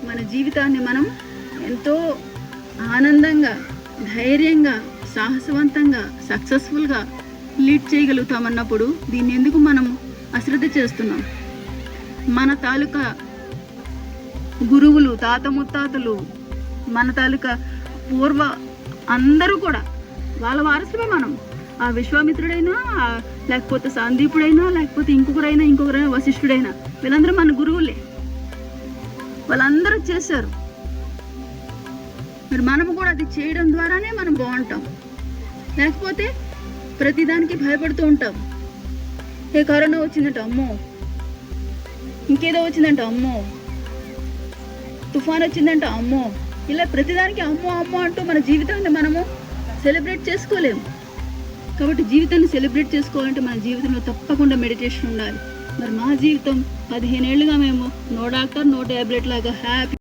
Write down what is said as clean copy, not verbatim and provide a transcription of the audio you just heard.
మన జీవితాన్ని మనం ఎంతో ఆనందంగా, ధైర్యంగా, సాహసవంతంగా, సక్సెస్ఫుల్గా లీడ్ చేయగలుగుతామన్నప్పుడు దీన్ని ఎందుకు మనం అశ్రద్ధ చేస్తున్నాం? మన తాలూకా గురువులు, తాత ముత్తాతలు, మన తాలూకా పూర్వ అందరూ కూడా వాళ్ళ వారసులమే మనం. ఆ విశ్వామిత్రుడైనా, లేకపోతే సందీపుడైనా, లేకపోతే ఇంకొకరైనా వశిష్ఠుడైనా, వీళ్ళందరూ మన గురువులే. వాళ్ళందరూ చేశారు. మరి మనము కూడా అది చేయడం ద్వారానే మనం బాగుంటాం. లేకపోతే ప్రతిదానికి భయపడుతూ ఉంటాం. ఏ కరోనా వచ్చిందంట, అమ్మో, ఇంకేదో వచ్చిందంట, అమ్మో, తుఫాన్ వచ్చిందంట, అమ్మో, ఇలా ప్రతిదానికి అమ్మో అమ్మో అంటూ మన జీవితాన్ని మనము సెలబ్రేట్ చేసుకోలేము. కాబట్టి జీవితాన్ని సెలబ్రేట్ చేసుకోవాలంటే మన జీవితంలో తప్పకుండా మెడిటేషన్ ఉండాలి. మరి మా జీవితం 15 ఏళ్ళుగా మేము నో డాక్టర్ నో ట్యాబ్లెట్ లాగా హ్యాపీ